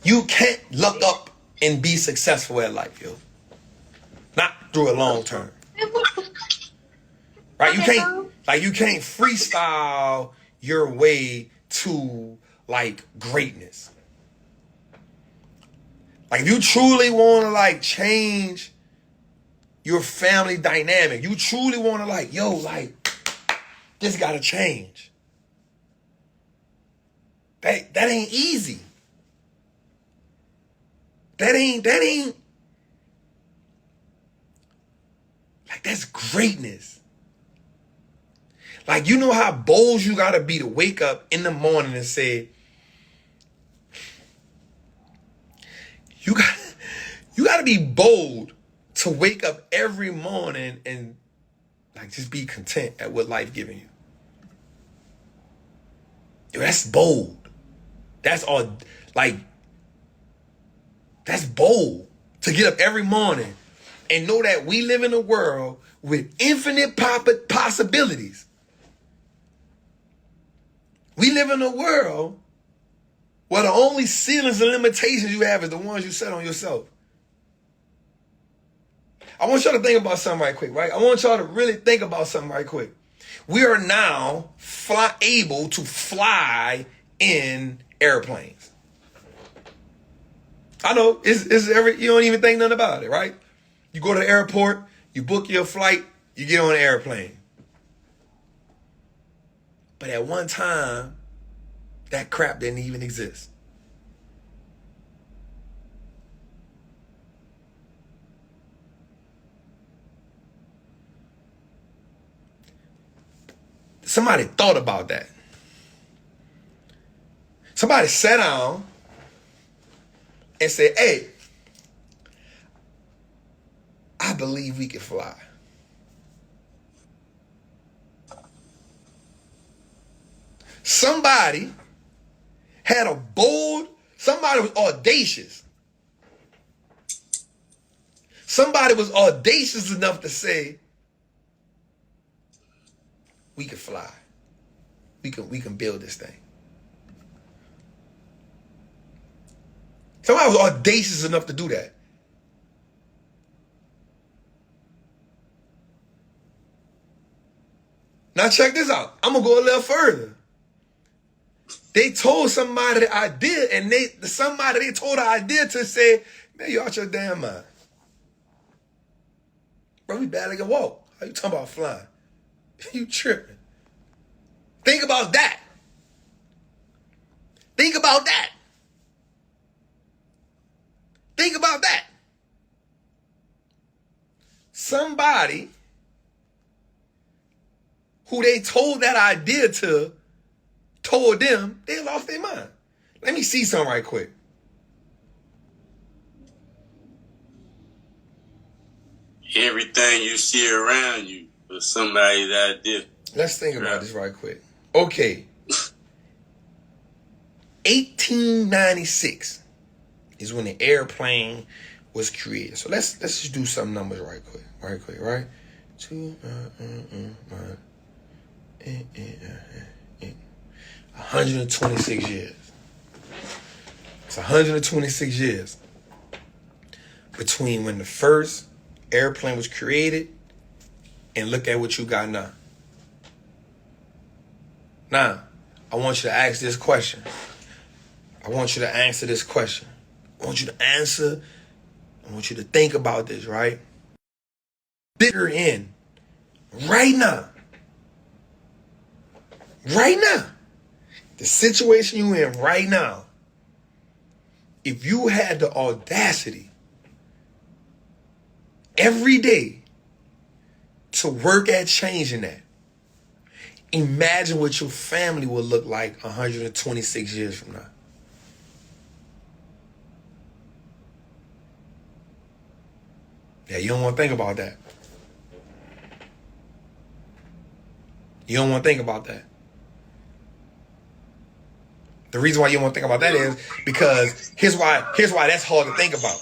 You can't look up and be successful at life, yo. Not through a long term. Right? You can't freestyle your way to like greatness. Like if you truly want to like change your family dynamic, you truly want to like, yo, like this gotta change. That ain't easy. That ain't like that's greatness. Like you know how bold you gotta be to wake up in the morning and say, you gotta be bold to wake up every morning and like just be content at what life giving you. Yo, that's bold. That's all like that's bold to get up every morning and know that we live in a world with infinite possibilities. We live in a world where the only ceilings and limitations you have is the ones you set on yourself. I want y'all to think about something right quick, right? I want y'all to really think about something right quick. We are now able to fly in airplanes. I know you don't even think nothing about it, right? You go to the airport, you book your flight, you get on an airplane. But at one time, that crap didn't even exist. Somebody thought about that. Somebody sat down and said, hey, I believe we can fly. Somebody was audacious. Somebody was audacious enough to say, we can fly. We can build this thing. Somebody was audacious enough to do that. Now check this out. I'm gonna go a little further. They told somebody the idea, and they told the idea to say, man, you out your damn mind. Bro, we barely can walk. How you talking about flying? You tripping. Think about that. Think about that. Think about that. Somebody who they told that idea to told them they lost their mind. Let me see something right quick. Everything you see around you was somebody's idea. Let's think about this right quick. Okay. 1896 is when the airplane was created. So let's just do some numbers right quick. Right? 126 years. It's 126 years between when the first airplane was created and look at what you got now. Now, I want you to ask this question. I want you to answer this question. I want you to answer. I want you to think about this, right? You're in right now. Right now. The situation you're in right now. If you had the audacity every day to work at changing that, imagine what your family will look like 126 years from now. Yeah, you don't want to think about that. You don't want to think about that. The reason why you don't want to think about that is because here's why that's hard to think about.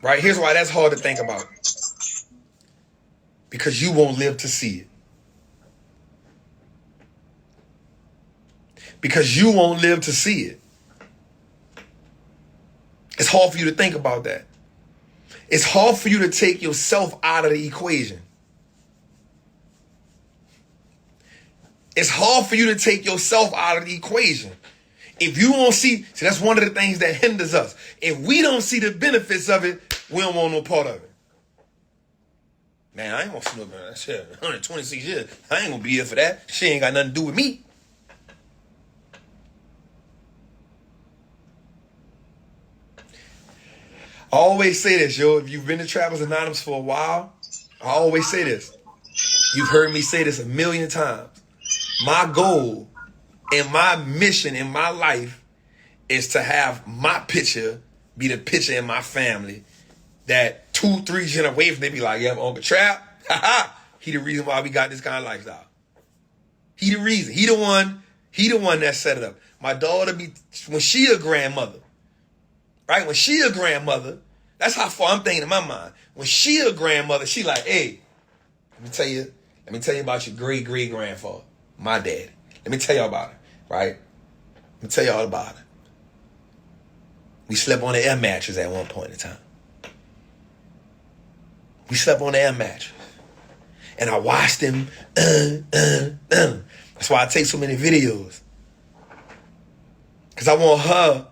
Right? Here's why that's hard to think about. Because you won't live to see it. Because you won't live to see it. It's hard for you to think about that. It's hard for you to take yourself out of the equation. It's hard for you to take yourself out of the equation. If you won't see, that's one of the things that hinders us. If we don't see the benefits of it, we don't want no part of it. Man, I ain't gonna see no benefit. That shit, 126 years. I ain't gonna be here for that. She ain't got nothing to do with me. I always say this, yo. If you've been to Travelers Anonymous for a while, I always say this. You've heard me say this a million times. My goal and my mission in my life is to have my picture be the picture in my family that 2-3 generations, they be like, yeah, Uncle Trap, he the reason why we got this kind of lifestyle. He the reason. He the one that set it up. My daughter when she a grandmother, right? When she a grandmother, that's how far I'm thinking in my mind. When she a grandmother, she like, hey, let me tell you about your great-great-grandfather, my dad. Let me tell y'all about it, right? Let me tell y'all about it. We slept on the air mattress at one point in time. We slept on the air mattress. And I watched him. That's why I take so many videos. Because I want her,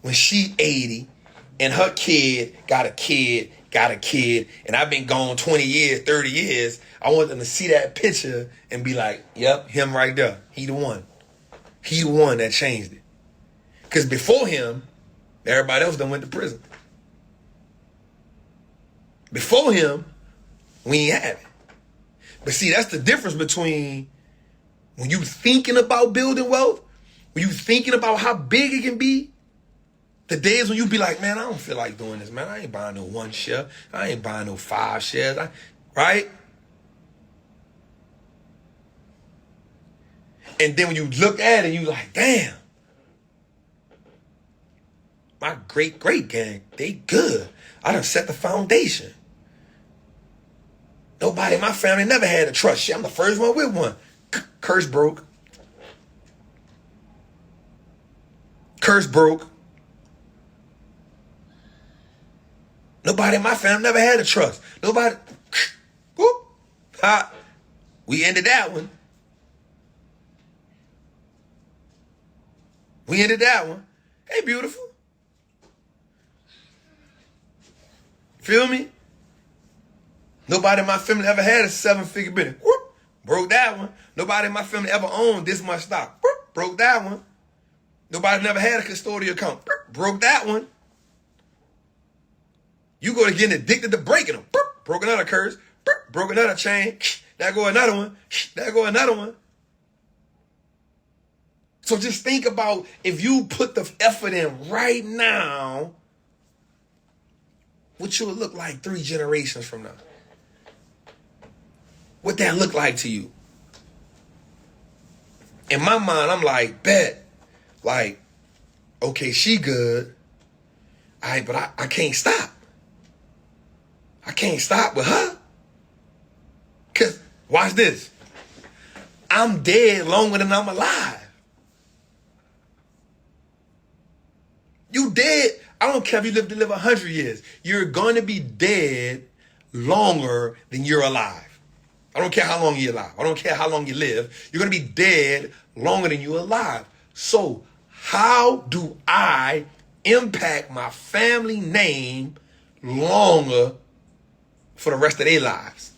when she 80, and her kid got a kid, and I've been gone 20 years, 30 years, I want them to see that picture and be like, yep, him right there. He the one. He the one that changed it. Because before him, everybody else done went to prison. Before him, we ain't had it. But see, that's the difference between when you thinking about building wealth, when you thinking about how big it can be, the days when you be like, man, I don't feel like doing this, man. I ain't buying no 1 share. I ain't buying no 5 shares. Right? And then when you look at it, you like, damn. My great gang, they good. I done set the foundation. Nobody in my family never had a trust. Shit, I'm the first one with one. Curse broke. Curse broke. Nobody in my family never had a trust. Nobody. Whoop. Ha. We ended that one. We ended that one. Hey, beautiful. Feel me? Nobody in my family ever had a 7-figure business. Whoop. Broke that one. Nobody in my family ever owned this much stock. Whoop. Broke that one. Nobody never had a custodial account. Whoop. Broke that one. You go to getting addicted to breaking them. Broke another curse. Broke another chain. There go another one. There go another one. So just think about if you put the effort in right now, what you would look like 3 generations from now. What that look like to you? In my mind, I'm like, bet. Like, okay, she good. All right, but I can't stop. I can't stop with her. Because, watch this. I'm dead longer than I'm alive. You dead. I don't care if you live to live 100 years. You're going to be dead longer than you're alive. I don't care how long you're alive. I don't care how long you live. You're going to be dead longer than you're alive. So how do I impact my family name longer for the rest of their lives?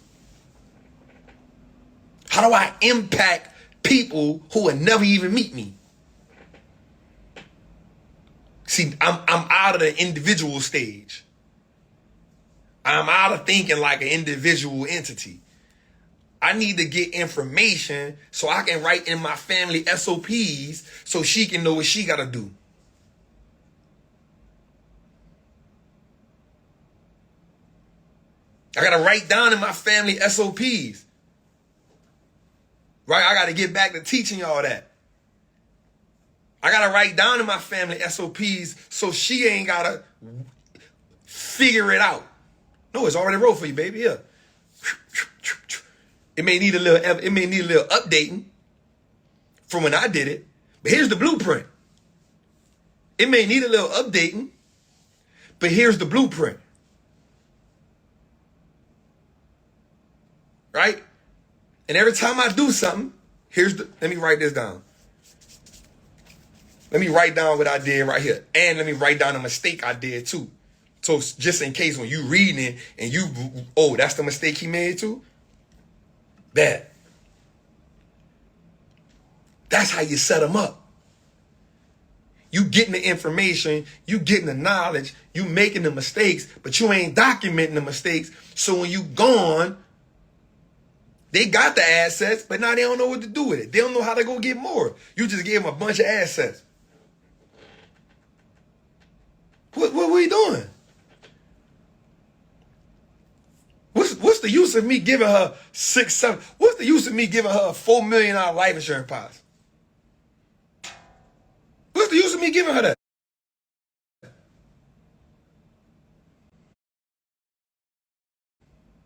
How do I impact people who will never even meet me? See, I'm out of the individual stage. I'm out of thinking like an individual entity. I need to get information so I can write in my family SOPs so she can know what she got to do. I got to write down in my family SOPs. Right? I got to get back to teaching y'all that. I got to write down in my family SOPs so she ain't got to figure it out. No, it's already wrote for you, baby. Here. It may need a little updating from when I did it. But here's the blueprint. It may need a little updating. But here's the blueprint. Right? And every time I do something, let me write this down. Let me write down what I did right here. And let me write down a mistake I did too. So just in case when you reading it and that's the mistake he made too. Bad. That's how you set them up. You getting the information, you getting the knowledge, you making the mistakes, but you ain't documenting the mistakes. So when you gone, they got the assets, but now they don't know what to do with it. They don't know how to go get more. You just gave them a bunch of assets. What we doing? What's the use of me giving her 6, 7? What's the use of me giving her a $4 million life insurance policy? What's the use of me giving her that?